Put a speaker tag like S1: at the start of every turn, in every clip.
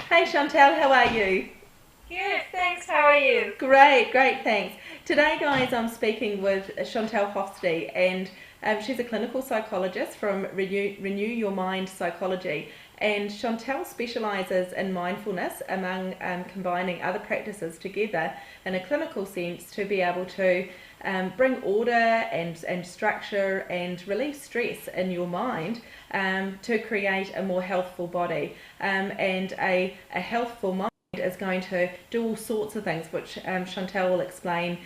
S1: Hey Chantal, how are you?
S2: Good, thanks. How are you?
S1: Great, great, thanks. Today, guys, I'm speaking with Chantal Hofstee, and she's a clinical psychologist from Renew Your Mind Psychology. And Chantal specialises in mindfulness among combining other practices together in a clinical sense to be able to bring order and structure and relieve stress in your mind to create a more healthful body and a healthful mind is going to do all sorts of things, which Chantal will explain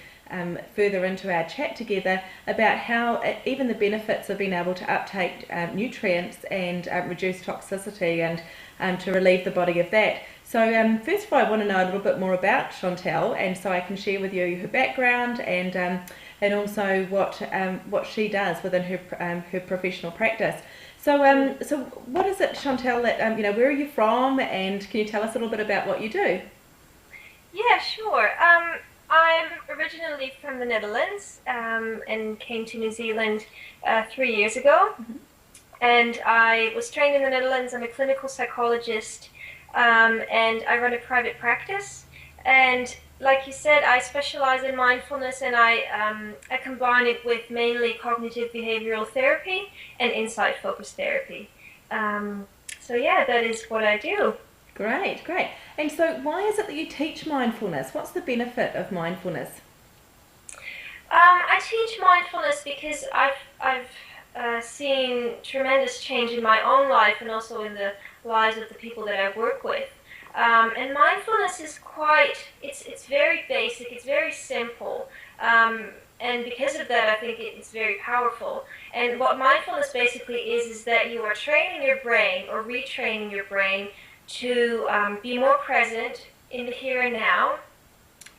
S1: further into our chat together about how even the benefits of being able to uptake nutrients and reduce toxicity and to relieve the body of that. So first of all, I want to know a little bit more about Chantal, and so I can share with you her background and also what she does within her professional practice. So what is it, Chantal, that, where are you from, and can you tell us a little bit about what you do?
S2: Yeah, sure. I'm originally from the Netherlands and came to New Zealand 3 years ago. And I was trained in the Netherlands. I'm a clinical psychologist and I run a private practice. And like you said, I specialize in mindfulness and I combine it with mainly cognitive behavioral therapy and insight-focused therapy. So yeah, that is what I do.
S1: Great, great. And so why is it that you teach mindfulness? What's the benefit of mindfulness?
S2: I teach mindfulness because I've seen tremendous change in my own life and also in the lives of the people that I work with. And mindfulness is it's very basic, it's very simple. And because of that, I think it's very powerful. And what mindfulness basically is that you are training your brain or retraining your brain to be more present in the here and now,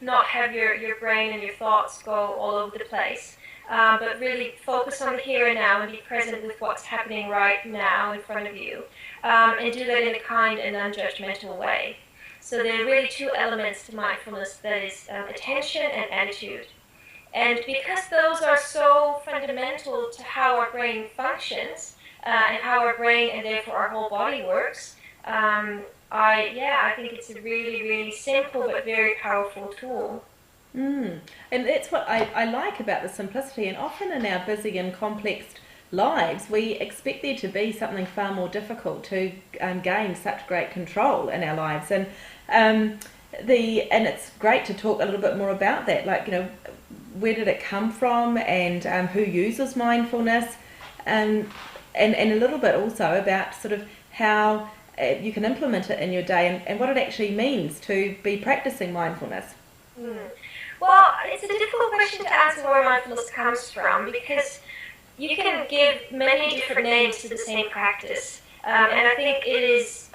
S2: not have your brain and your thoughts go all over the place, but really focus on the here and now and be present with what's happening right now in front of you, and do that in a kind and non-judgmental way. So there are really two elements to mindfulness, that is attention and attitude. And because those are so fundamental to how our brain functions and how our brain and therefore our whole body works, I think it's a really, really simple but very powerful tool.
S1: And that's what I like about the simplicity, and often in our busy and complex lives we expect there to be something far more difficult to gain such great control in our lives, and it's great to talk a little bit more about that, like, where did it come from, and who uses mindfulness, and a little bit also about sort of how you can implement it in your day, and what it actually means to be practicing mindfulness.
S2: Well, it's a difficult question to answer where mindfulness comes from, because you can give many different names to the same practice. And I think it is,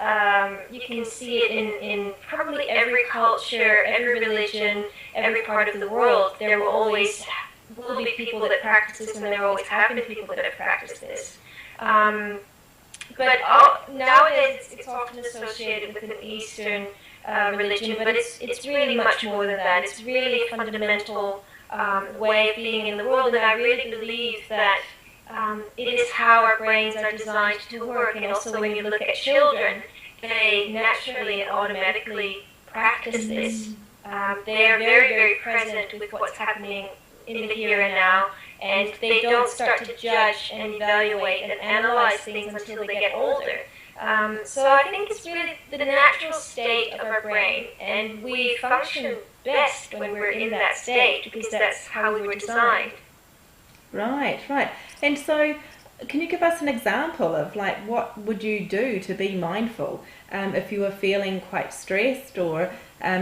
S2: you can see it in probably every culture, every religion, every part of the world. There will be people that practice this, and there always have been people that have practiced this. But nowadays it's often associated with an Eastern religion, but it's really much more than that. It's really a fundamental way of being in the world, and I really believe that it is how our brains are designed to work. And also when you look at children, they naturally and automatically practice this. They are very, very present with what's happening in the here and now, and they don't start to judge and evaluate and analyze things until they get older. So I think it's really the natural state of our brain, and we function best when we're in that state because that's how we were designed.
S1: Right, right. And so can you give us an example of, like, what would you do to be mindful if you were feeling quite stressed, or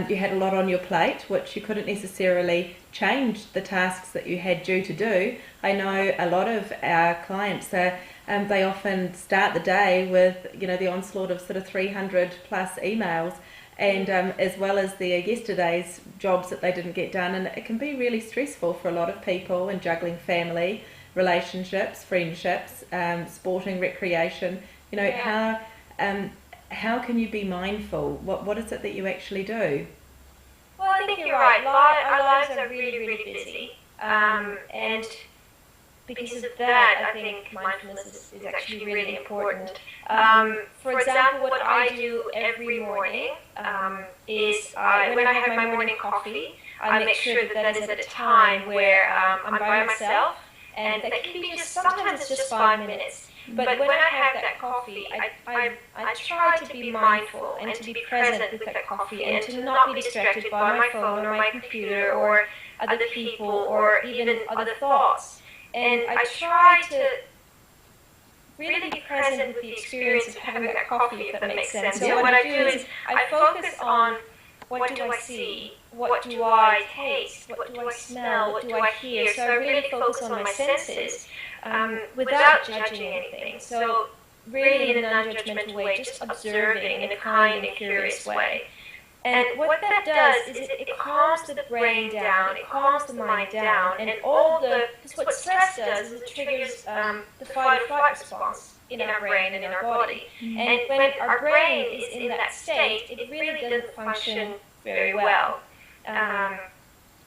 S1: you had a lot on your plate which you couldn't necessarily change the tasks that you had due to do? I know a lot of our clients they often start the day with the onslaught of sort of 300 plus emails, and as well as their yesterday's jobs that they didn't get done, and it can be really stressful for a lot of people, and juggling family, relationships, friendships, sporting, recreation. How can you be mindful? What is it that you actually do?
S2: Well, I think you're right. Our lives are really, really busy, and because of that, I think mindfulness is actually really important. For example, what I do every morning is when I have my morning coffee, I make sure that that is at a time where I'm by myself, and that can be just, sometimes it's just 5 minutes. But when I have that coffee, I try to be mindful and to be present with that coffee and to not be distracted by my phone or my computer or other people or even other thoughts. And I try to really be present with the experience of having that coffee, if that makes sense. So what I do is I focus on what do I see, what do I taste, what do I smell, what do I hear. So I really focus on my senses without judging anything. So really in a non-judgmental way, just observing in a kind and curious way. And what that does is it calms the brain down, it calms the mind down, and because what stress does is it triggers the fight or flight response in our brain and in our body. And when our brain is in that state, it really doesn't function very well.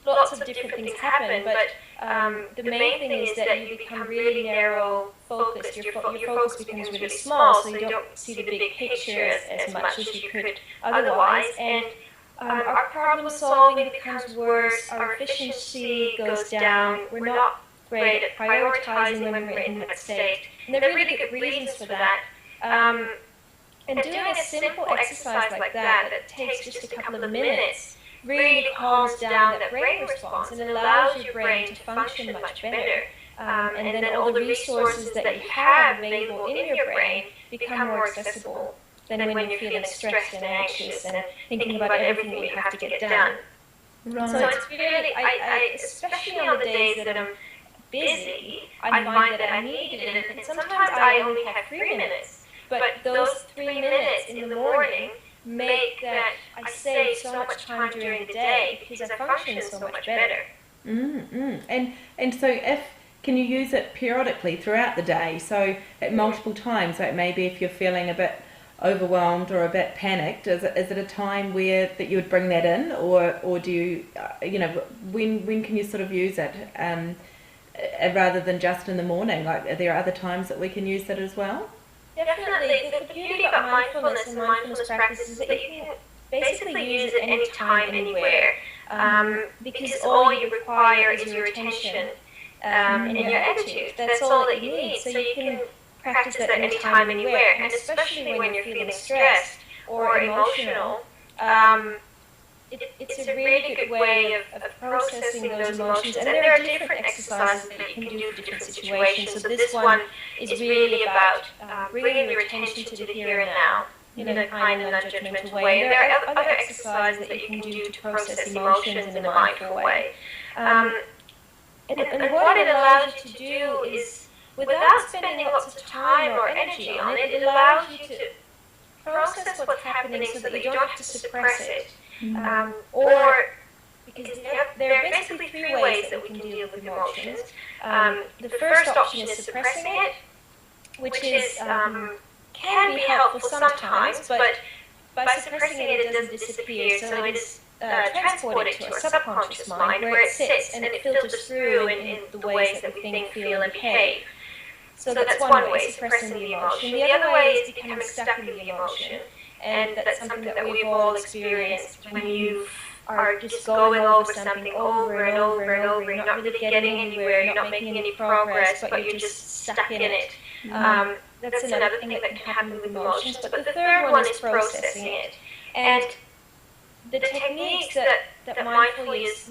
S2: Lots of different things happen, but the main thing is that you become really narrow-focused. Your focus becomes really small, so you don't see the big picture as much as you could otherwise. And our problem-solving becomes worse, our efficiency goes down, we're not great at prioritizing when we're in that state. And there are really good reasons for that. And doing a simple exercise like that takes just a couple of minutes really calms down that brain response and allows your brain to function much better. And then all the resources that you have available in your brain become more accessible than when you're feeling stressed and anxious and thinking about everything that you have to get done.
S1: Right.
S2: So it's really, especially on the days that I'm busy, I find that I need it, and sometimes I only have 3 minutes, but those 3 minutes in the morning make that I save so much time during the day because I function so much better.
S1: And so can you use it periodically throughout the day? So at multiple times, like maybe if you're feeling a bit overwhelmed or a bit panicked, is it a time that you would bring that in, or do you when can you sort of use it rather than just in the morning? Like, are there other times that we can use it as well?
S2: Definitely. The beauty about mindfulness and mindfulness practice is that you can basically use it anytime, anywhere, because all you require is your attention and your attitude. That's all that you need. So you can practice that anytime, anywhere, and especially when you're feeling stressed or emotional. It's a really good way of processing those emotions, and there are different exercises that you can do for different situations. So this one is really about bringing your attention to the here and now in a kind and non-judgmental way. And there are other exercises that you can do to process emotions in a mindful way. And what it allows you to do is, without spending lots of time or energy on it, it allows you to process what's happening so that you don't have to suppress it. Because there are basically 3 ways that we can deal with emotions. The first option is suppressing it, which is can be helpful sometimes, but by suppressing it, it doesn't disappear. So it is transported to our subconscious mind, where it sits and it filters through in the ways that we think, feel, and behave. So that's one way, suppressing the emotion. The other way is becoming stuck in the emotion. And that's something that we've all experienced when you are just going over something over and over and over. You're not really getting anywhere, you're not making any progress, but you're just stuck in it. That's another thing that can happen with emotions. But the third one is processing it. And the techniques that mindfulness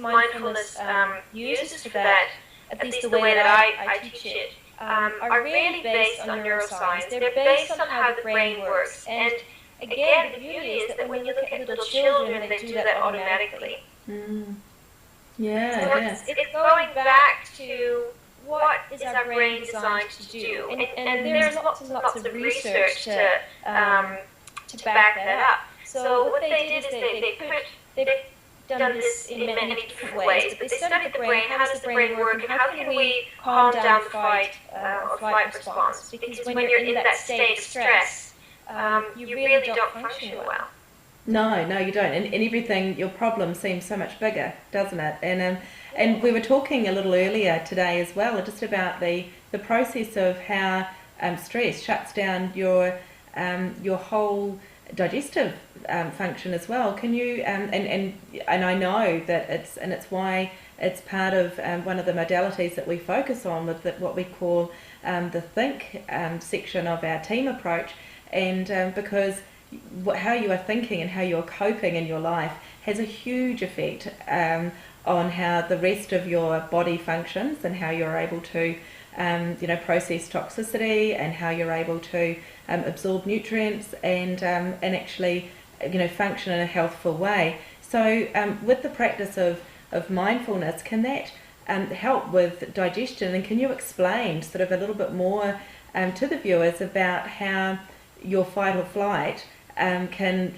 S2: uses for that, at least the way that I teach it, are really based on neuroscience. They're based on how the brain works. And again, the beauty is that when you look at little children, they do that automatically.
S1: Yeah,
S2: so it's going back to what is our brain designed to do. And there's lots and lots of research to back that up. So what they did is they've done this in many different ways, but they studied the brain, how does the brain work, and how can we calm down the fight or flight response? Because when you're in that state of stress, you really don't function well.
S1: No, no, you don't. And everything, your problem seems so much bigger, doesn't it? And we were talking a little earlier today as well, just about the process of how stress shuts down your whole digestive function as well. Can you and I know that it's why it's part of one of the modalities that we focus on with what we call the think section of our team approach, and because how you are thinking and how you're coping in your life has a huge effect on how the rest of your body functions and how you're able to process toxicity and how you're able to absorb nutrients and actually function in a healthful way. So with the practice of mindfulness, can that help with digestion, and can you explain sort of a little bit more to the viewers about how your fight or flight can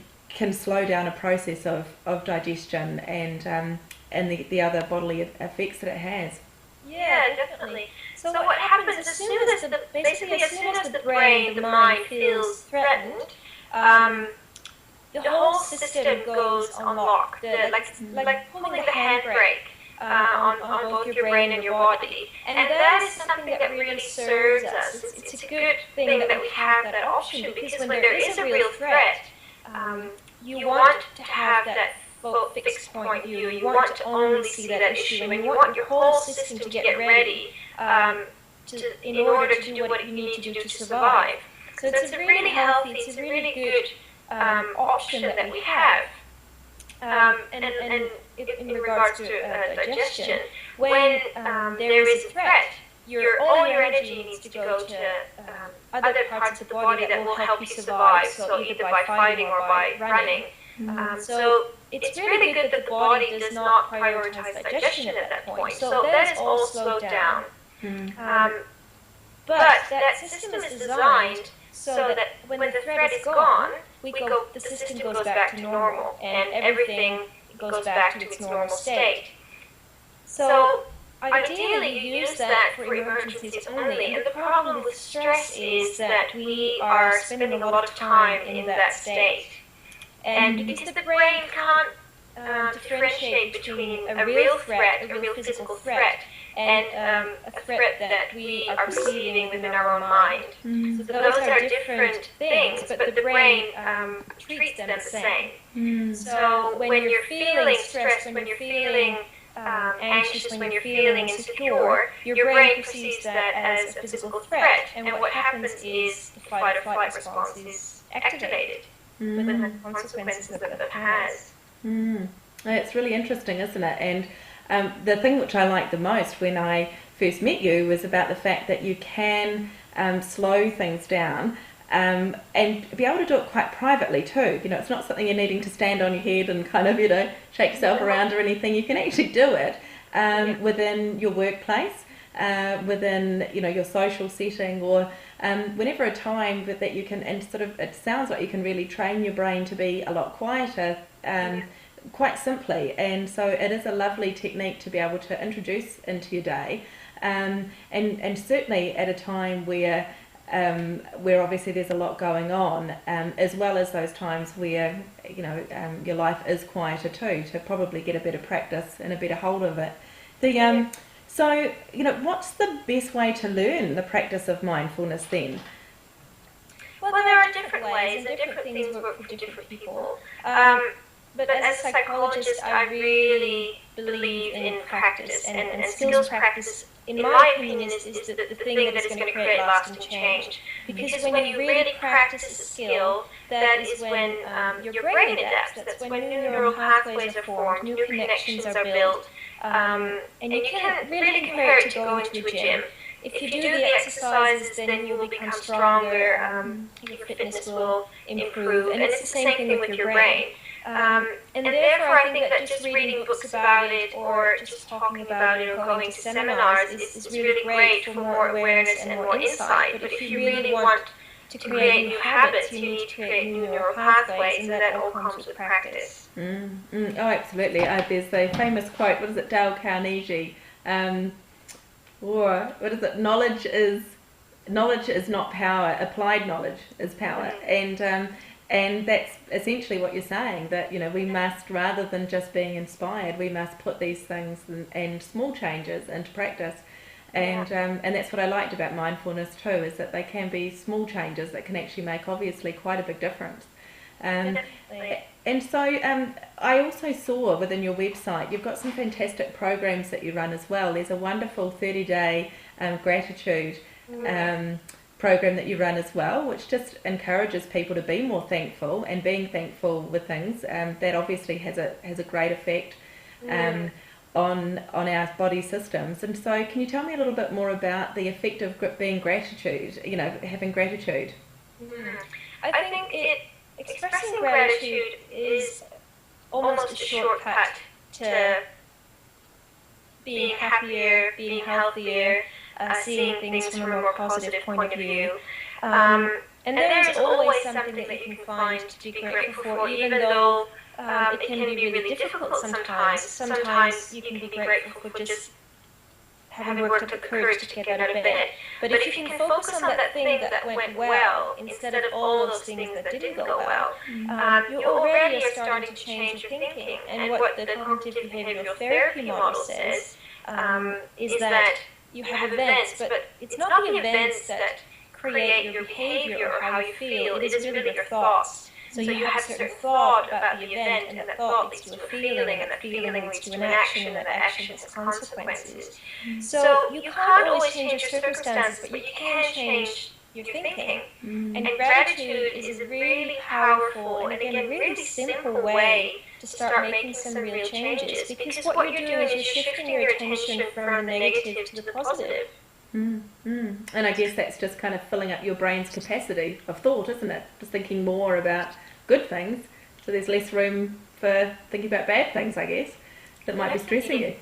S1: slow down a process of digestion and the other bodily effects that it has?
S2: Yeah, definitely. So what happens as soon as the brain, the mind feels threatened, the whole system goes on lock, like pulling the handbrake on both your brain and your body. And that is something that really serves us. It's a good thing that we have that option, because when there is a real threat, you want to have that fixed point of view. You want to only see that issue, and you want your whole system to get ready in order to do what you need to do to survive. So it's a really healthy, it's a really good option that we have. And in regards to digestion, when there is a threat, all your energy needs to go to other parts of the body that will help you survive, so either by fighting or by running. So it's really good that the body does not prioritize digestion at that point. So that is all slowed down. But that system is designed so that when the threat is gone, the system goes back to normal, and everything goes back to its normal state. So ideally, you use that for emergencies only. And the problem with stress is that we are spending a lot of time in that state. And because the brain can't differentiate between a real threat, a real physical threat, and a threat that we are perceiving within our own mind. So those are different things, but the brain treats them the same. So when you're feeling stressed, when you're feeling anxious, when you're feeling insecure, your brain perceives that as a physical threat, and what happens is the fight or flight response is activated with the consequences that it has.
S1: It's really interesting, isn't it? And the thing which I liked the most when I first met you was about the fact that you can slow things down and be able to do it quite privately too. It's not something you're needing to stand on your head and kind of, shake yourself around or anything. You can actually do it within your workplace, within, your social setting, or whenever a time that you can, and sort of, it sounds like you can really train your brain to be a lot quieter quite simply. And so it is a lovely technique to be able to introduce into your day, and certainly at a time where obviously there's a lot going on, as well as those times where your life is quieter too, to probably get a better practice and a better hold of it. So what's the best way to learn the practice of mindfulness then?
S2: Well, there are different ways, and different things work for different people. But as a psychologist, I really believe in practice, and skills practice, in my opinion, is the thing that is going to create lasting change. Because when you really practice a skill, that is when your brain adapts. That's when new neural pathways are formed, new connections are built, and you can't really compare it to going to a gym. If you do the exercises, then you will become stronger, your fitness will improve, and it's the same thing with your brain. And therefore, I think that just reading books about it, or just talking about it, or going to seminars is really great for more awareness and more insight. But if you really want to create new habits, you need to create new neural pathways, and that all comes with practice.
S1: Oh, absolutely. There's the famous quote, what is it, Dale Carnegie, or what is it, knowledge is not power, applied knowledge is power. And that's essentially what you're saying, that, you know, we must, rather than just being inspired, we must put these things and small changes into practice. And that's what I liked about mindfulness too, is that they can be small changes that can actually make obviously quite a big difference. And so I also saw within your website you've got some fantastic programs that you run as well. There's a wonderful 30-day gratitude program that you run as well, which just encourages people to be more thankful, and being thankful with things that obviously has a great effect on our body systems. And so can you tell me a little bit more about the effect of being gratitude, you know, having gratitude?
S2: I think expressing gratitude is almost a shortcut to being happier, being healthier, seeing things from a more positive point of view. And there's always something that you can find to be grateful for, even though it can be really difficult sometimes. Sometimes you can be grateful for just having worked up the courage to get out of bed. But if you can focus on that thing that went well, instead of all those things that didn't go well, you already are starting to change your thinking. And what the cognitive behavioral therapy model says is that you have events, but it's not the events that create your behavior or how you feel. It is really your thoughts. So you have a certain thought about the event, and that thought leads to a feeling, and that feeling leads to an action, and that action has consequences. So you can't always change your circumstances, but you can change your thinking. And gratitude is a really powerful and, again, really simple way to start making some real changes, because what you're doing is you're shifting your attention from the negative to the positive.
S1: And I guess that's just kind of filling up your brain's capacity of thought, isn't it? Just thinking more about good things, so there's less room for thinking about bad things, I guess, that might be stressing you.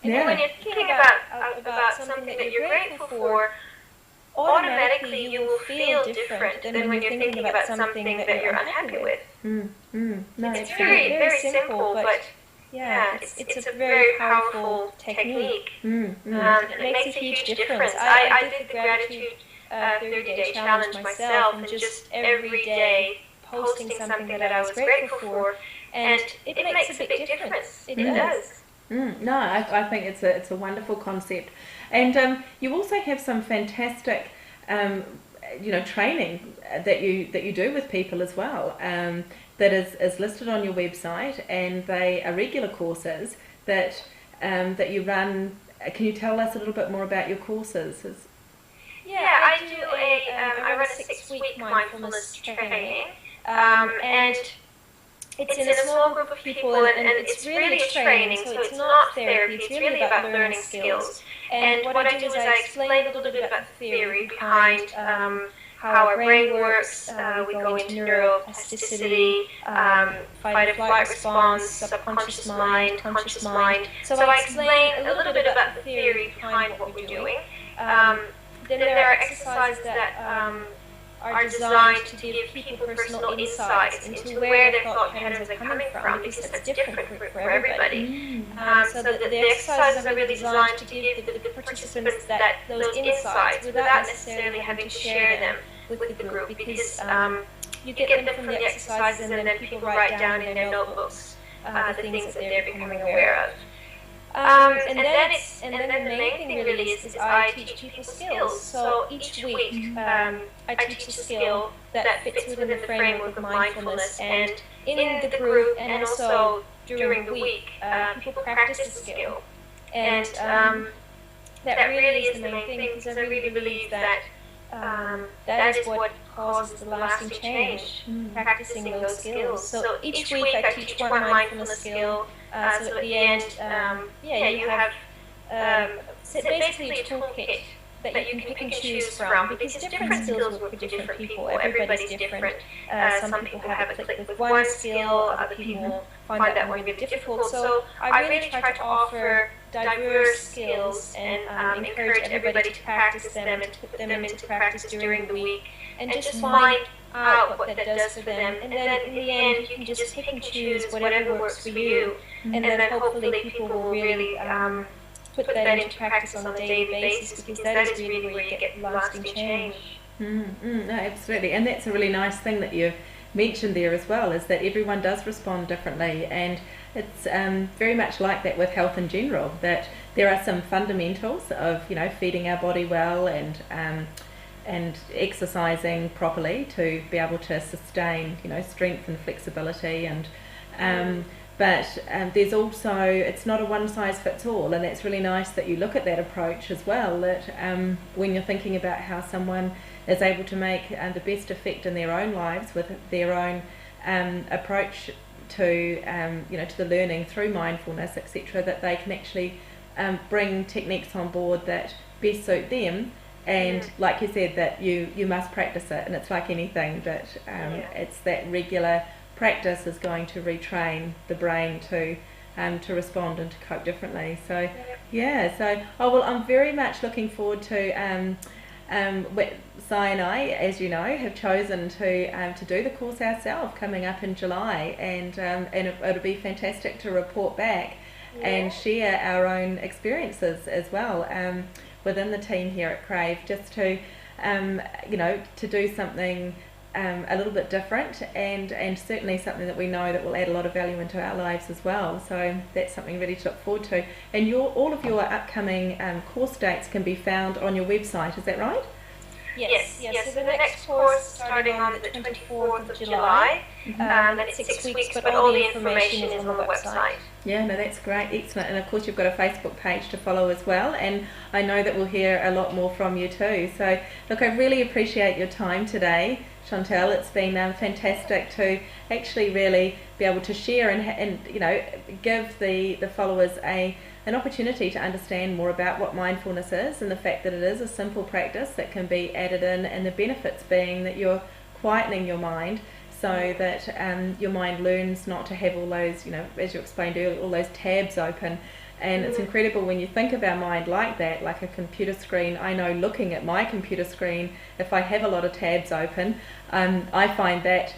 S2: And when you're thinking about something that you're grateful for, automatically you will feel different than when you're thinking about something that you're unhappy with.
S1: No,
S2: it's very, very simple, but yeah, it's a very powerful technique. It makes a huge difference. I did the gratitude 30-day challenge myself, and just every day posting something that I was grateful for, and it makes a big difference. It does.
S1: No, I think it's a wonderful concept, and you also have some fantastic, training that you do with people as well. That is listed on your website, and they are regular courses that you run. Can you tell us a little bit more about your courses?
S2: Yeah, I run a 6-week mindfulness training, and it's in a small group of people, and it's really training, so it's not therapy, it's really about learning skills. And what I do is I explain a little bit about the theory behind how our brain works. We go into neuroplasticity, fight-or-flight response, subconscious mind, conscious mind. So I explain a little bit about the theory behind what we're doing. Then there are exercises that are designed to give people personal insights into where their thought patterns are coming from, because that's different for everybody. So the exercises are really designed to give the participants those insights without necessarily having to share them with the group, because you get them from the exercises, and then people write down in their notebooks the things that they're becoming aware of. And then the main thing really is I teach people skills. So each week I teach a skill that fits within the framework of mindfulness, and in the group and also during the week people practice the skill. And that really is the main thing, because I really believe that that is what causes the lasting change, practicing those skills. So each week I teach one mindfulness skill. So at the end, you have basically a toolkit that you can pick and choose from, because different skills work for different people. Everybody's different. Some people have a click with one skill, other people find that one really difficult. So I really try to offer diverse skills and encourage everybody to practice them and to put them into practice during the week, and just find out what that does for them. And then in the end, you can just pick and choose whatever works for you, and then hopefully people will really put that into practice on a daily basis, because that is really where you get lasting change.
S1: No, absolutely, and that's a really nice thing that mentioned there as well, is that everyone does respond differently, and it's very much like that with health in general, that there are some fundamentals of, you know, feeding our body well and exercising properly to be able to sustain, you know, strength and flexibility, and but there's also, it's not a one size fits all, and that's really nice that you look at that approach as well, that when you're thinking about how someone is able to make the best effect in their own lives with their own approach to you know, to the learning through mindfulness, etc., that they can actually bring techniques on board that best suit them. And like you said, that you must practice it, and it's like anything, that it's that regular practice is going to retrain the brain to respond and to cope differently. So so well, I'm very much looking forward to Sai and I, as you know, have chosen to do the course ourselves coming up in July, and it'll be fantastic to report back and share our own experiences as well within the team here at Crave, just to you know, to do something a little bit different, and certainly something that we know that will add a lot of value into our lives as well. So that's something really to look forward to. And all of your upcoming course dates can be found on your website, is that right?
S2: Yes. So the next course starting on the 24th of July. That's 6 weeks, but all the information is on the website.
S1: Yeah, no, that's great, excellent. And of course you've got a Facebook page to follow as well, and I know that we'll hear a lot more from you too. So look, I really appreciate your time today, Chantal. It's been fantastic to actually really be able to share and you know, give the followers an opportunity to understand more about what mindfulness is, and the fact that it is a simple practice that can be added in, and the benefits being that you're quietening your mind so that your mind learns not to have all those, you know, as you explained earlier, all those tabs open. And it's incredible when you think of our mind like that, like a computer screen. I know, looking at my computer screen, if I have a lot of tabs open, I find that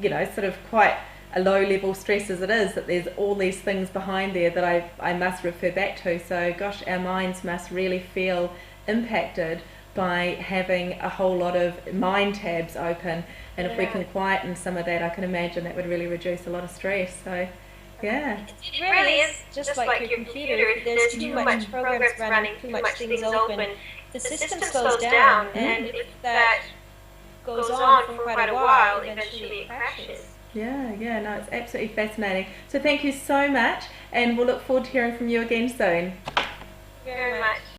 S1: you know, sort of quite a low level stress as it is, that there's all these things behind there that I must refer back to. So gosh, our minds must really feel impacted by having a whole lot of mind tabs open, and if we can quieten some of that, I can imagine that would really reduce a lot of stress. So
S2: it really is just like your computer. If there's too much programs running, too much things open, the system slows down, and if that goes on for quite a while, eventually it crashes.
S1: Yeah, no, it's absolutely fascinating. So thank you so much, and we'll look forward to hearing from you again soon.
S2: Very much.